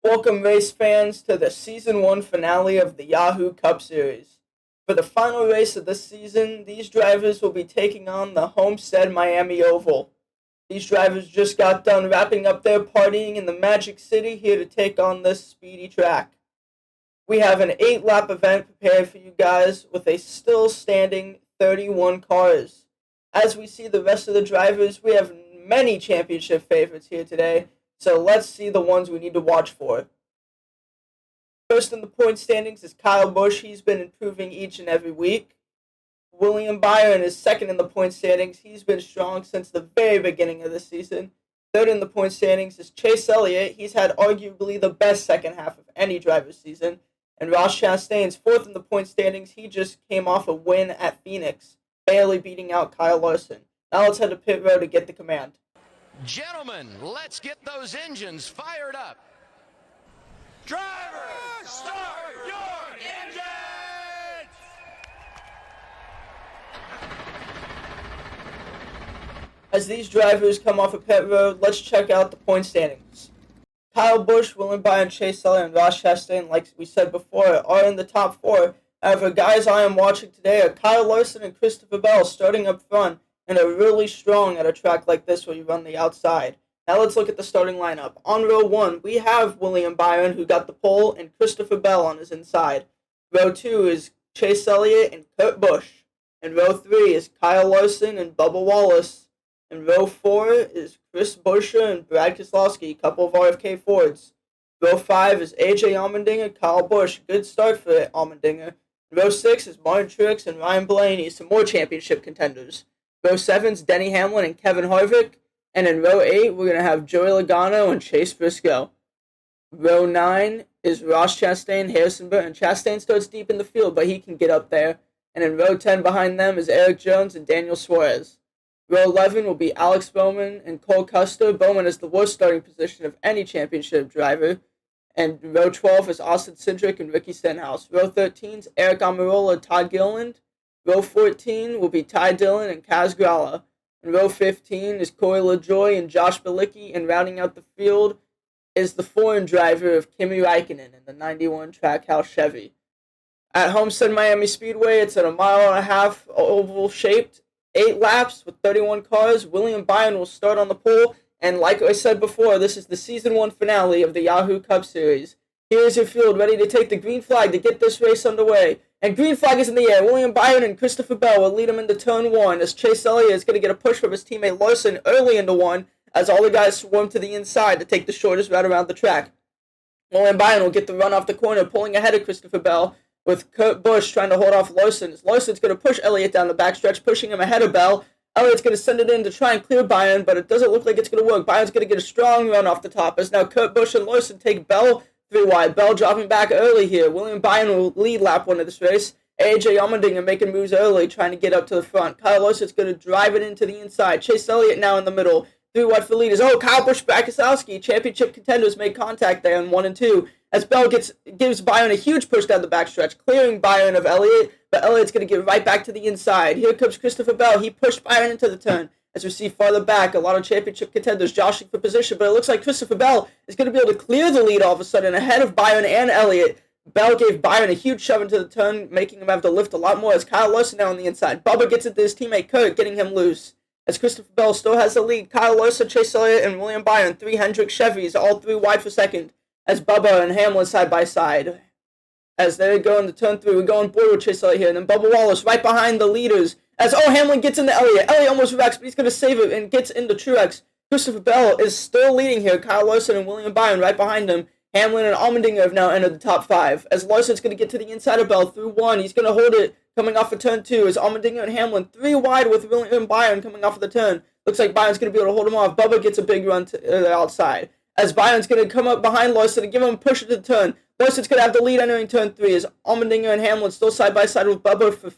Welcome, race fans, to the Season 1 finale of the Yahoo Cup Series. For the final race of this season, these drivers will be taking on the Homestead Miami Oval. These drivers just got done wrapping up their partying in the Magic City here to take on this speedy track. We have an 8-lap event prepared for you guys with a still standing 31 cars. As we see the rest of the drivers, we have many championship favorites here today. So let's see the ones we need to watch for. First in the point standings is Kyle Busch. He's been improving each and every week. William Byron is second in the point standings. He's been strong since the very beginning of the season. Third in the point standings is Chase Elliott. He's had arguably the best second half of any driver's season. And Ross Chastain's fourth in the point standings. He just came off a win at Phoenix, barely beating out Kyle Larson. Now let's head to pit road to get the command. Gentlemen, let's get those engines fired up. Drivers, start your engines! As these drivers come off of pit road, let's check out the point standings. Kyle Busch, William Byron, Chase Elliott, and Ross Chastain, like we said before, are in the top four. However, guys I am watching today are Kyle Larson and Christopher Bell starting up front, and are really strong at a track like this where you run the outside. Now let's look at the starting lineup. On row 1, we have William Byron, who got the pole, and Christopher Bell on his inside. Row 2 is Chase Elliott and Kurt Busch. And row 3 is Kyle Larson and Bubba Wallace. And row 4 is Chris Buescher and Brad Keselowski, a couple of RFK Fords. Row 5 is AJ Allmendinger, Kyle Busch. Good start for Allmendinger. Row 6 is Martin Truex and Ryan Blaney, some more championship contenders. Row 7's Denny Hamlin and Kevin Harvick. And in row 8, we're going to have Joey Logano and Chase Briscoe. Row 9 is Ross Chastain, Harrison Burton. Chastain starts deep in the field, but he can get up there. And in row 10 behind them is Eric Jones and Daniel Suarez. Row 11 will be Alex Bowman and Cole Custer. Bowman is the worst starting position of any championship driver. And row 12 is Austin Cindric and Ricky Stenhouse. Row 13 is Eric Almirola and Todd Gilliland. Row 14 will be Ty Dillon and Kaz Grala. In row 15 is Corey LaJoie and Josh Bilicki, and rounding out the field is the foreign driver of Kimi Räikkönen in the 91 Trackhouse Chevy. At Homestead Miami Speedway, it's at a 1.5-mile oval-shaped, 8 laps with 31 cars. William Byron will start on the pole, and like I said before, this is the Season 1 finale of the Yahoo Cup Series. Here's your field ready to take the green flag to get this race underway. And green flag is in the air. William Byron and Christopher Bell will lead him into turn 1 as Chase Elliott is going to get a push from his teammate Larson early into 1 as all the guys swarm to the inside to take the shortest route around the track. William Byron will get the run off the corner, pulling ahead of Christopher Bell, with Kurt Busch trying to hold off Larson. Larson's going to push Elliott down the backstretch, pushing him ahead of Bell. Elliott's going to send it in to try and clear Byron, but it doesn't look like it's going to work. Byron's going to get a strong run off the top as now Kurt Busch and Larson take Bell 3 wide. Bell dropping back early here. William Byron will lead lap 1 of this race. AJ Allmendinger making moves early, trying to get up to the front. Kyle Larson's going to drive it into the inside. Chase Elliott now in the middle. 3 wide for leaders. Oh, Kyle Busch, Brad Keselowski. Championship contenders make contact there in 1 and 2. As Bell gives Byron a huge push down the backstretch, clearing Byron of Elliott, but Elliott's going to get right back to the inside. Here comes Christopher Bell. He pushed Byron into the turn. As we see farther back, a lot of championship contenders joshing for position, but it looks like Christopher Bell is going to be able to clear the lead all of a sudden ahead of Byron and Elliott. Bell gave Byron a huge shove into the turn, making him have to lift a lot more as Kyle Larson now on the inside. Bubba gets into his teammate Kurt, getting him loose. As Christopher Bell still has the lead, Kyle Larson, Chase Elliott, and William Byron, 3 Hendrick Chevys, all 3 wide for second, as Bubba and Hamlin side by side. As they go into turn 3, we're going board with Chase Elliott here, and then Bubba Wallace right behind the leaders. As, Hamlin gets into Elliott. Elliott almost wrecks, but he's going to save it and gets into Truex. Christopher Bell is still leading here. Kyle Larson and William Byron right behind him. Hamlin and Allmendinger have now entered the top 5. As Larson's going to get to the inside of Bell through 1, he's going to hold it coming off of turn 2. As Allmendinger and Hamlin 3 wide with William Byron coming off of the turn. Looks like Byron's going to be able to hold him off. Bubba gets a big run to the outside. As Byron's going to come up behind Larson and give him a push to the turn. Larson's going to have the lead entering turn 3 as Allmendinger and Hamlin still side by side with Bubba for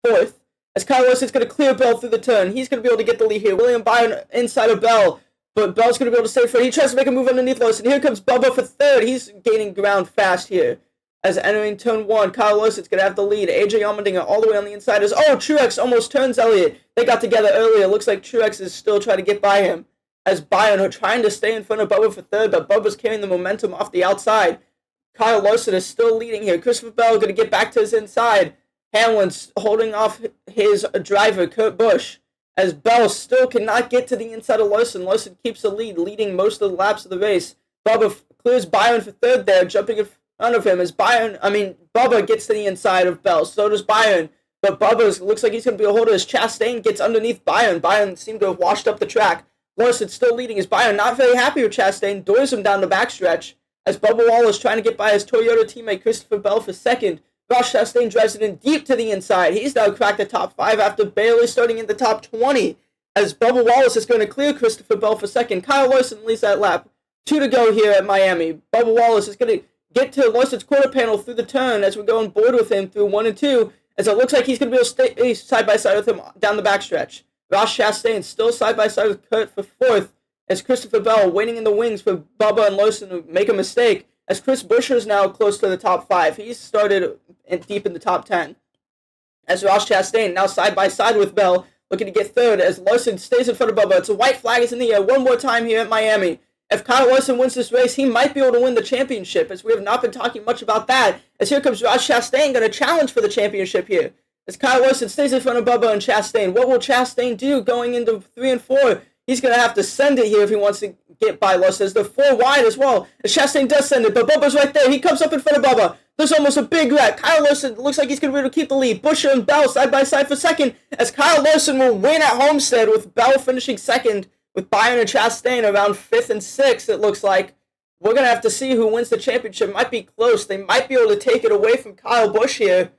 4th. As Kyle Larson's going to clear Bell through the turn. He's going to be able to get the lead here. William Byron inside of Bell. But Bell's going to be able to stay first. He tries to make a move underneath Larson. Here comes Bubba for 3rd. He's gaining ground fast here. As entering turn 1, Kyle Larson's going to have the lead. AJ Allmendinger all the way on the inside. Truex almost turns Elliott. They got together earlier. Looks like Truex is still trying to get by him. as Byron are trying to stay in front of Bubba for third, but Bubba's carrying the momentum off the outside. Kyle Larson is still leading here. Christopher Bell going to get back to his inside. Hamlin's holding off his driver, Kurt Busch, as Bell still cannot get to the inside of Larson. Larson keeps the lead, leading most of the laps of the race. Bubba clears Byron for third there, jumping in front of him as Bubba gets to the inside of Bell. So does Byron, but Bubba looks like he's going to be a holder as Chastain gets underneath Byron. Byron seemed to have washed up the track. Larson still leading as Byron not very happy with Chastain, doors him down the backstretch as Bubba Wallace trying to get by his Toyota teammate Christopher Bell for second. Ross Chastain drives it in deep to the inside. He's now cracked the top 5 after barely starting in the top 20 as Bubba Wallace is going to clear Christopher Bell for second. Kyle Larson leads that lap. 2 to go here at Miami. Bubba Wallace is going to get to Larson's quarter panel through the turn as we go on board with him through 1 and 2 as it looks like he's going to be able to stay side by side with him down the backstretch. Ross Chastain still side by side with Kurt for fourth as Christopher Bell waiting in the wings for Bubba and Larson to make a mistake as Chris Buescher is now close to the top 5. He's started deep in the top 10. As Ross Chastain now side by side with Bell, looking to get third as Larson stays in front of Bubba. It's a white flag is in the air one more time here at Miami. If Kyle Larson wins this race, he might be able to win the championship, as we have not been talking much about that. As here comes Ross Chastain, going to challenge for the championship here. As Kyle Larson stays in front of Bubba and Chastain, what will Chastain do going into 3 and 4? He's going to have to send it here if he wants to get by Larson. They're 4 wide as well. As Chastain does send it, but Bubba's right there. He comes up in front of Bubba. There's almost a big wreck. Kyle Larson looks like he's going to be able to keep the lead. Buescher and Bell side by side for second, as Kyle Larson will win at Homestead with Bell finishing second, with Byron and Chastain around 5th and 6th, it looks like. We're going to have to see who wins the championship. It might be close. They might be able to take it away from Kyle Busch here.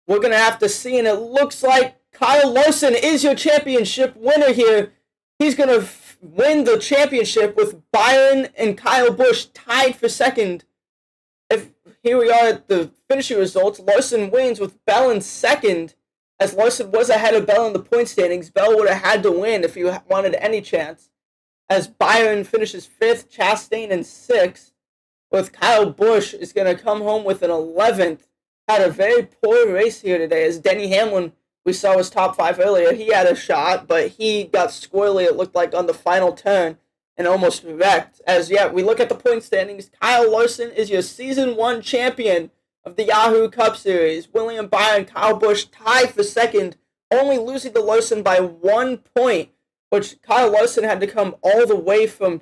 We're going to have to see, and it looks like Kyle Larson is your championship winner here. He's going to win the championship with Byron and Kyle Busch tied for second. Here we are at the finishing results. Larson wins with Bell in second, as Larson was ahead of Bell in the point standings. Bell would have had to win if he wanted any chance. As Byron finishes 5th, Chastain in 6th, with Kyle Busch is going to come home with an 11th. Had a very poor race here today, as Denny Hamlin, we saw was top 5 earlier. He had a shot, but he got squirrely, it looked like, on the final turn and almost wrecked. As, we look at the point standings. Kyle Larson is your Season 1 champion of the Yahoo Cup Series. William Byron, Kyle Busch tied for second, only losing to Larson by 1 point, which Kyle Larson had to come all the way from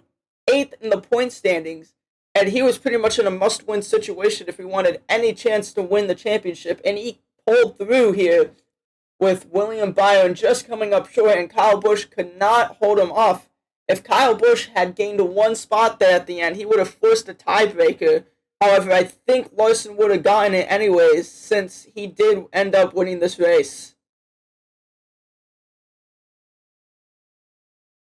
8th in the point standings, and he was pretty much in a must-win situation if he wanted any chance to win the championship, and he pulled through here with William Byron just coming up short, and Kyle Busch could not hold him off. If Kyle Busch had gained 1 spot there at the end, he would have forced a tiebreaker. However, I think Larson would have gotten it anyways, since he did end up winning this race.